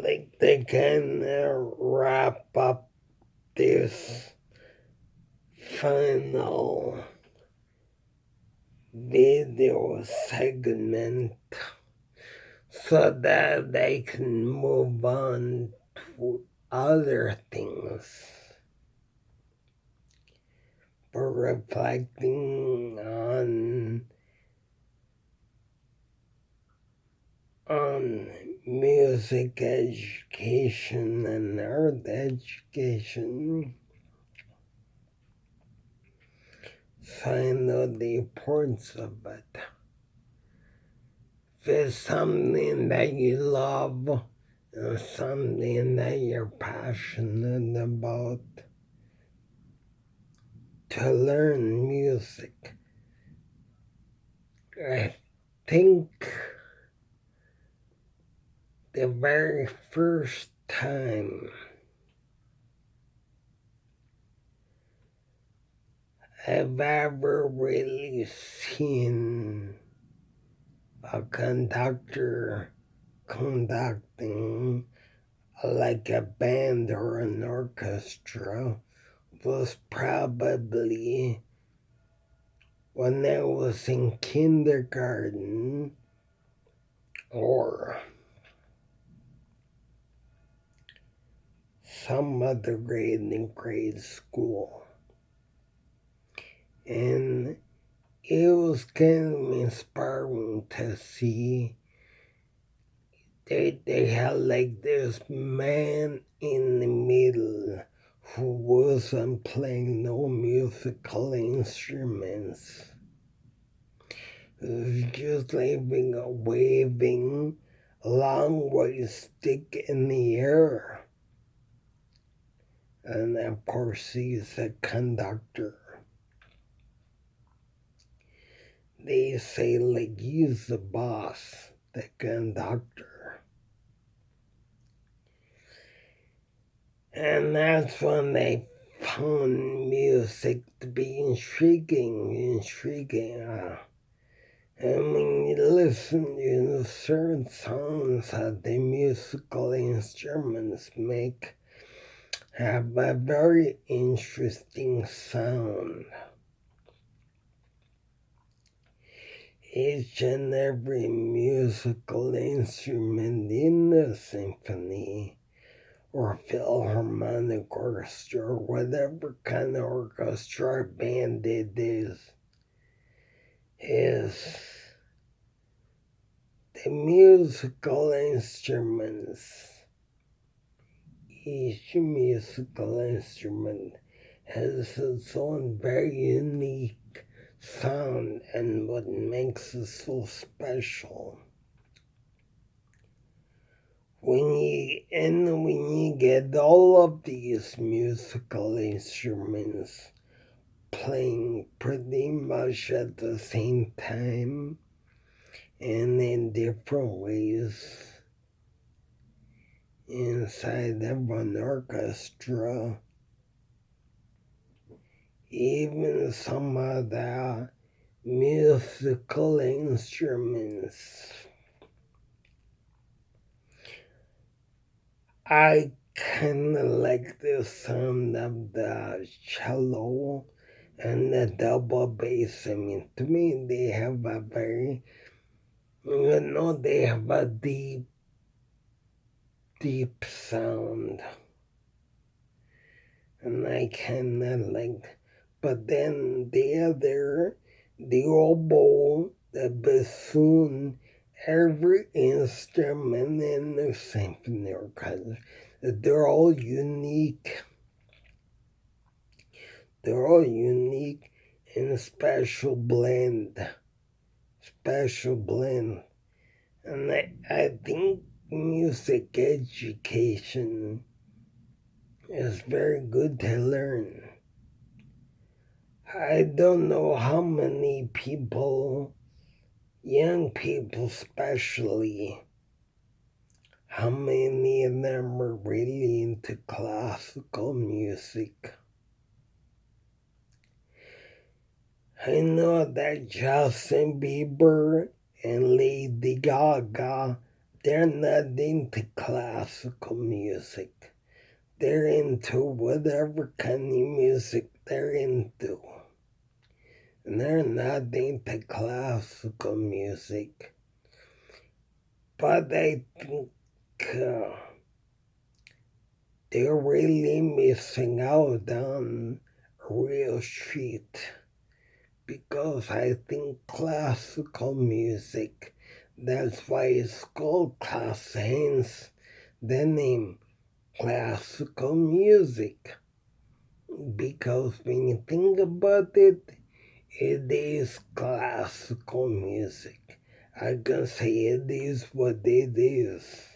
like they can wrap up this final video segment so that they can move on to other things for reflecting on music education and art education. So I know the importance of it. If it's something that you love or something that you're passionate about, to learn music, I think the very first time I've ever really seen a conductor conducting like a band or an orchestra was probably when I was in kindergarten or some other grade in grade school. And it was kind of inspiring to see they had like this man in the middle who wasn't playing no musical instruments. It was just like waving a long white stick in the air. And of course he's a conductor. They say like he's the boss, the conductor. And that's when they found music to be intriguing. And when you listen to certain songs that the musical instruments make, have a very interesting sound. Each and every musical instrument in the symphony or philharmonic orchestra or whatever kind of orchestra or band it is the musical instruments. Each musical instrument has its own very unique sound and what makes it so special. When you get all of these musical instruments playing pretty much at the same time and in different ways inside of an orchestra, even some of the musical instruments, I kind of like the sound of the cello and the double bass. I mean, to me, they have a very, they have a deep sound. And I kind of like, but then the oboe, the bassoon, every instrument in the symphony orchestra, they're all unique. They're all unique in a special blend. And I think music education is very good to learn. I don't know how many people, young people especially, how many of them are really into classical music. I know that Justin Bieber and Lady Gaga, they're not into classical music. They're into whatever kind of music they're into. And they're not into classical music. But I think they're really missing out on a real treat. Because I think classical music, that's why it's called class, hence the name classical music. Because when you think about it, it is classical music. I can say it is what it is.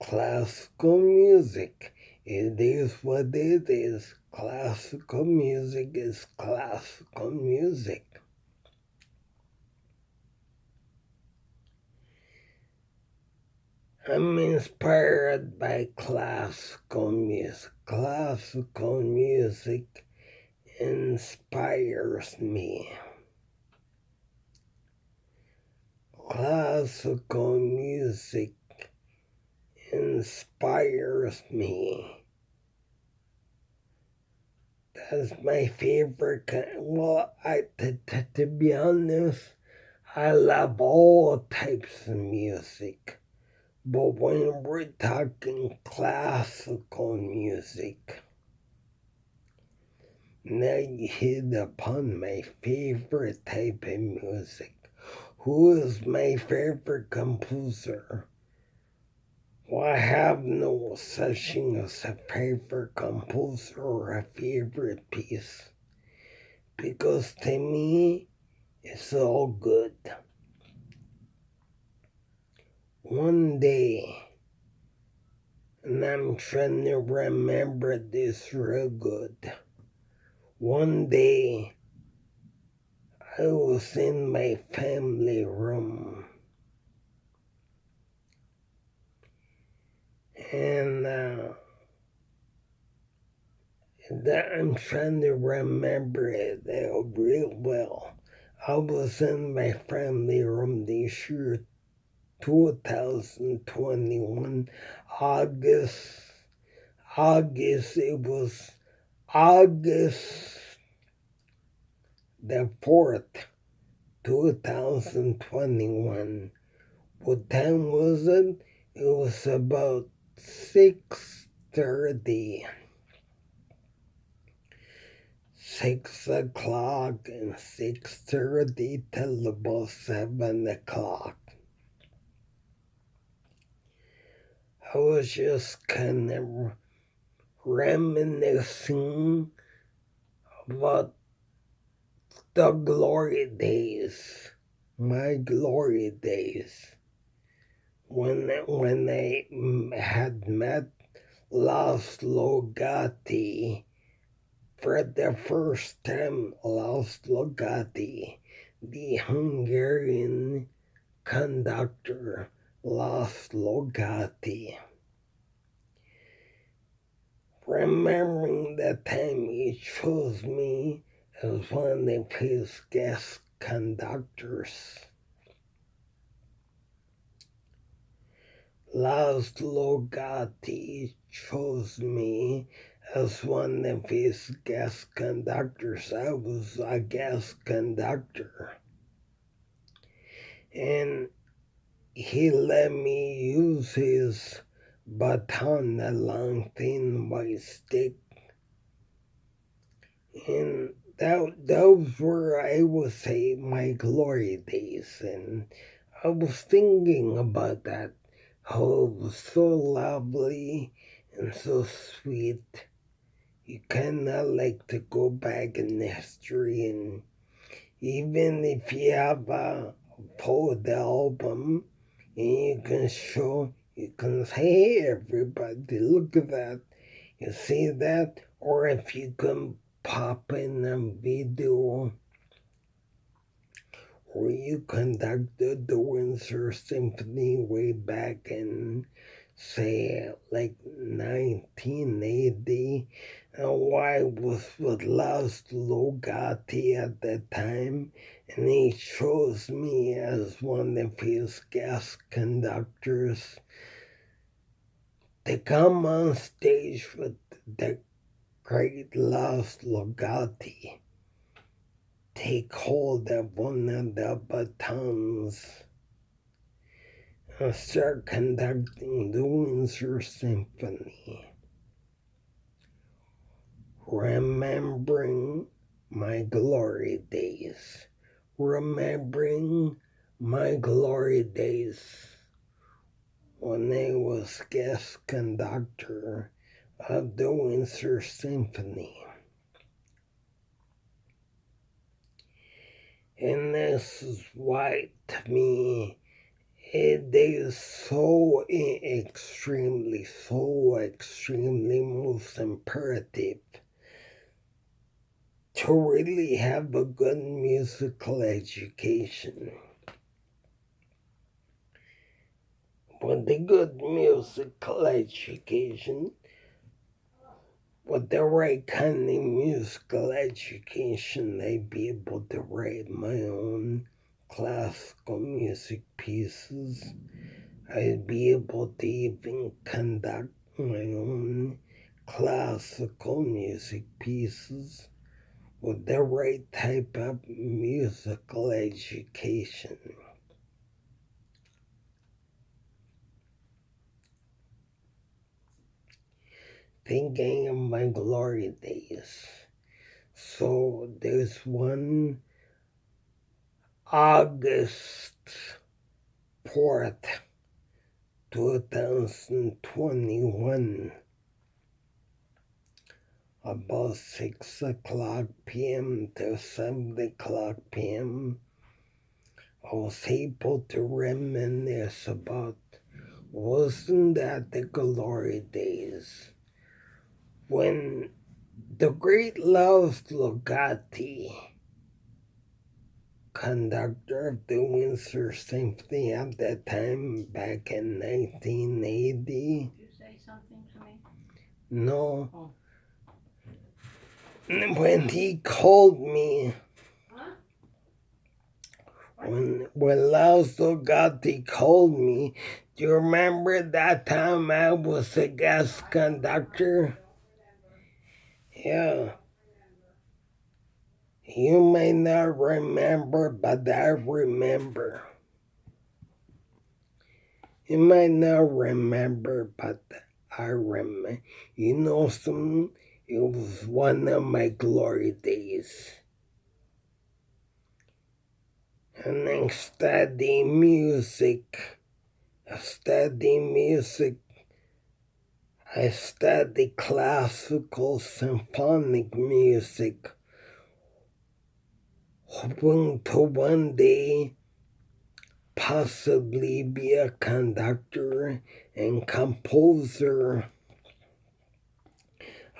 Classical music. It is what it is. Classical music is classical music. I'm inspired by classical music. Classical music inspires me. Classical music inspires me. That's my favorite kind. Well, to be honest, I love all types of music. But when we're talking classical music, now you hit upon my favorite type of music. Who is my favorite composer? Well, I have no such thing as a favorite composer or a favorite piece. Because to me, it's all good. One day, and I'm trying to remember this real good. One day, I was in my family room, and I'm trying to remember it real well. I was in my family room this year, 2021, it was August the 4th, 2021. What time was it? It was about 6:30. 6 o'clock and 6:30 till about 7 o'clock. I was just kind of reminiscing about the glory days, my glory days, when I had met Laszlo Gatti for the first time. Laszlo Gatti, the Hungarian conductor, Laszlo Gatti. Remembering that time, he chose me as one of his guest conductors. Laszlo Gatti chose me as one of his guest conductors. I was a guest conductor. And he let me use his baton, a long thin white stick. And those were, I would say, my glory days. And I was thinking about that, how it was so lovely and so sweet. You kinda like to go back in history, and even if you have a photo album, and you can say, hey everybody, look at that. You see that? Or if you can pop in a video where you conducted the Windsor Symphony way back in say like 1980, and I was with Laszlo Gatti at that time, and he chose me as one of his guest conductors to come on stage with the great Laszlo Gatti, take hold of one of the batons and start conducting the Windsor Symphony. Remembering my glory days. Remembering my glory days when I was guest conductor of the Windsor Symphony. And this is why, to me, it is so extremely most imperative to really have a good musical education. With a good musical education, with the right kind of musical education, I'd be able to write my own classical music pieces. I'd be able to even conduct my own classical music pieces with the right type of musical education. Thinking of my glory days. So there's one August 4th, 2021, about 6 o'clock p.m. to 7 o'clock p.m. I was able to reminisce about, wasn't that the glory days when the great Laszlo Gatti, conductor of the Windsor Symphony at that time, back in 1980. Did you say something to me? No. Oh. When he called me, Huh? when Laszlo Gatti called me, do you remember that time I was a guest conductor? Yeah. You may not remember, but I remember. You might not remember, but I remember. You know something? It was one of my glory days. And I studied music. I studied classical symphonic music, hoping to one day possibly be a conductor and composer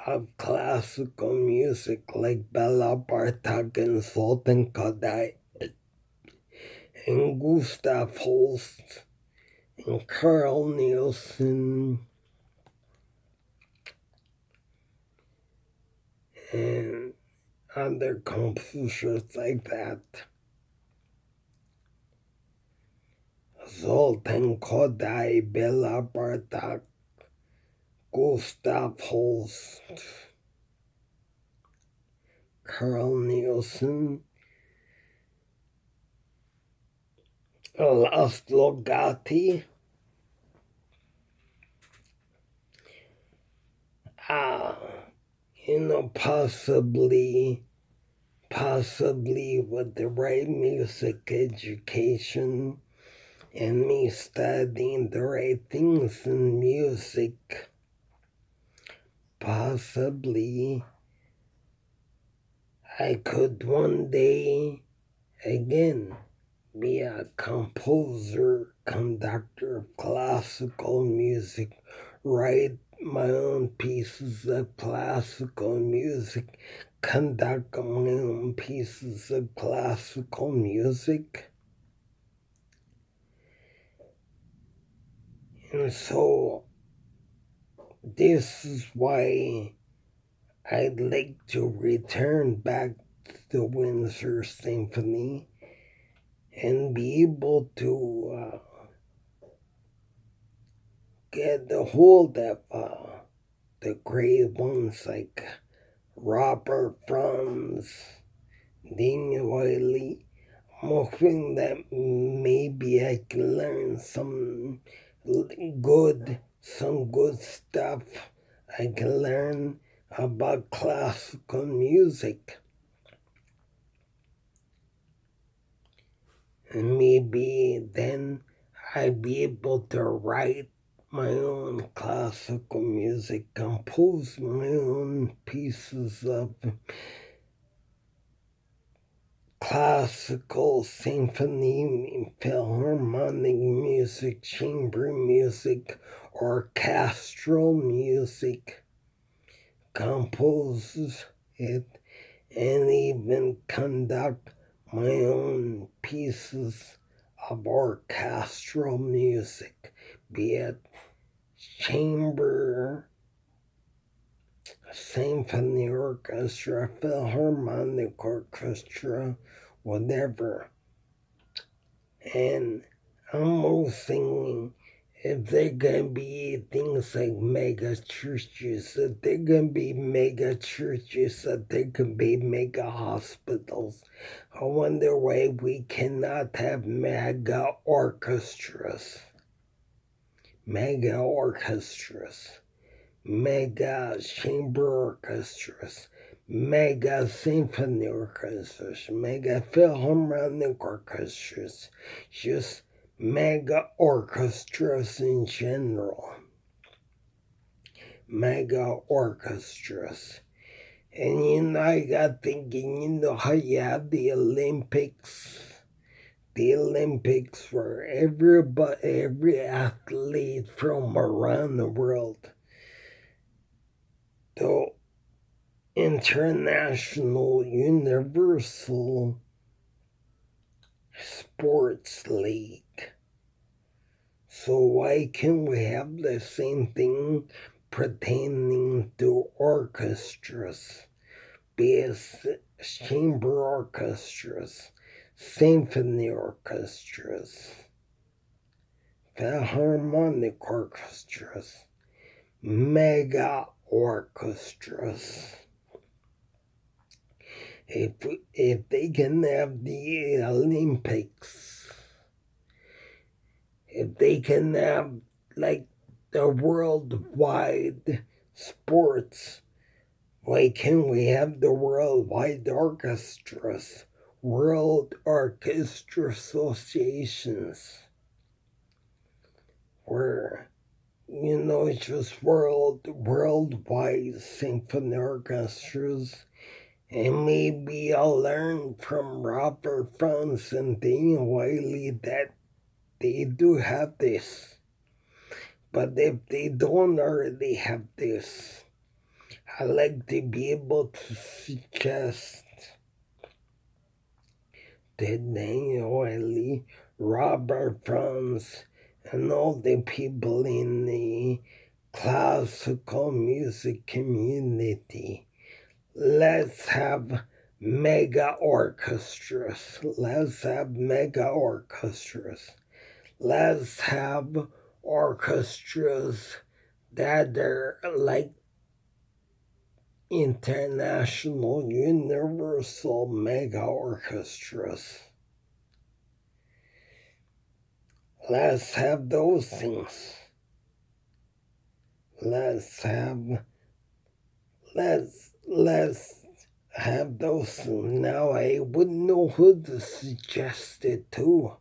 of classical music like Bela Bartok and Zoltan Kodály and Gustav Holst and Carl Nielsen and other composers like that. Zoltan Kodály, Bela Bartok, Gustav Holst, Carl Nielsen, Laszlo Gatti, possibly with the right music education and me studying the right things in music, possibly I could one day again be a composer, conductor of classical music, write my own pieces of classical music, conduct my own pieces of classical music. And so This is why I'd like to return back to the Windsor Symphony and be able to get a hold of the great ones like Robert Franz, Dean Wiley. I'm hoping that maybe I can learn some good stuff. I can learn about classical music. And maybe then I'd be able to write my own classical music, compose my own pieces of classical, symphony, philharmonic music, chamber music, orchestral music, compose it, and even conduct my own pieces of orchestral music, be it chamber, symphony orchestra, philharmonic orchestra, whatever. And I'm almost thinking if there can be things like mega churches, if there can be mega churches, if there can be mega hospitals, I wonder why we cannot have mega orchestras. Mega orchestras. Mega chamber orchestras, mega symphony orchestras, mega philharmonic orchestras, just mega orchestras in general. Mega orchestras. And I got thinking, how you have the Olympics. The Olympics where every athlete from around the world, the International Universal Sports League. So why can't we have the same thing pertaining to orchestras, be it chamber orchestras, symphony orchestras, philharmonic orchestras, mega orchestras? If they can have the Olympics, if they can have like the worldwide sports, why can't we have the worldwide orchestras, world orchestra associations, where just worldwide symphony orchestras? And maybe I'll learn from Robert Franz and Daniel Wiley that they do have this. But if they don't already have this, I like to be able to suggest that Daniel Wiley, Robert Franz, and all the people in the classical music community, let's have mega orchestras. Let's have mega orchestras. Let's have orchestras that are like international, universal mega orchestras. Let's have those things. Let's have those. Now I wouldn't know who to suggest it to.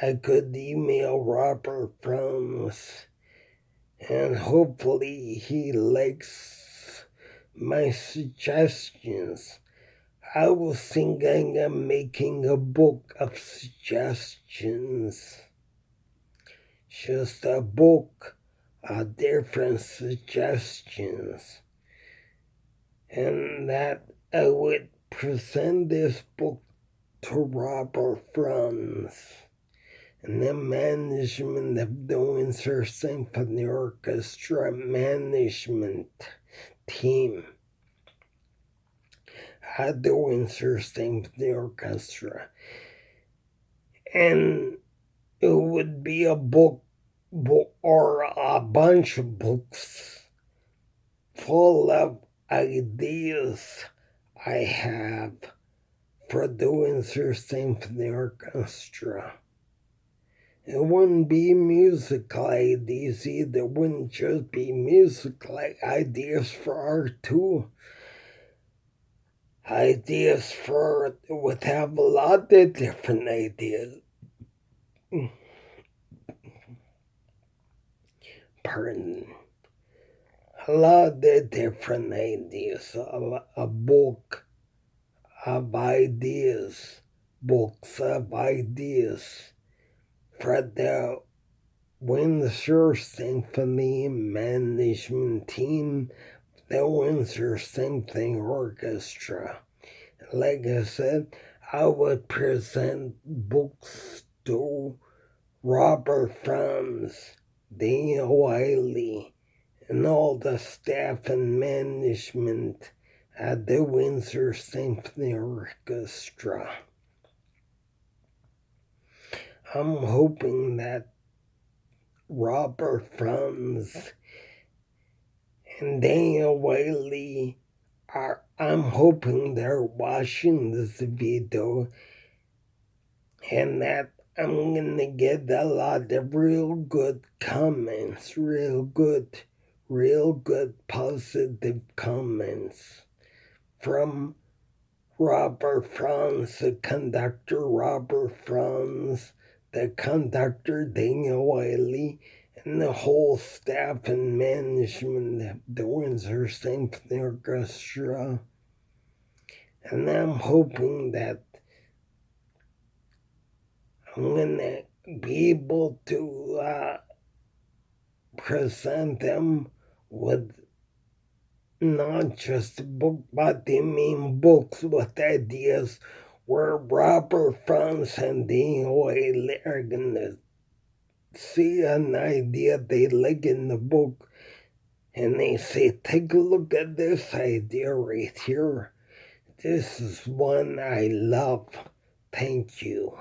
I could email Robert Franz, and hopefully he likes my suggestions. I was thinking of making a book of suggestions. Just a book of different suggestions. And that I would present this book to Robert Franz and the management of the Windsor Symphony Orchestra management team at the Windsor Symphony Orchestra. And it would be a book or a bunch of books full of ideas I have for the Windsor Symphony Orchestra. It wouldn't be musical ideas either. It wouldn't just be musical ideas for art too. Ideas for would have a lot of different ideas. Pardon. A lot of different ideas. A book of ideas. Books of ideas for the Windsor Symphony management team, the Windsor Symphony Orchestra. Like I said, I would present books to Robert Franz, Daniel Wiley, and all the staff and management at the Windsor Symphony Orchestra. I'm hoping that Robert Franz and Daniel Wiley I'm hoping they're watching this video and that I'm gonna get a lot of real good comments, real good positive comments from Robert Franz, the conductor Robert Franz, the conductor Daniel Wiley, and the whole staff and management of the Windsor Symphony Orchestra. And I'm hoping that I'm gonna be able to present them with not just a book, but the main books with ideas where Robert Franz and Daniel Wiley are gonna see an idea they like in the book and they say, take a look at this idea right here. This is one I love. Thank you.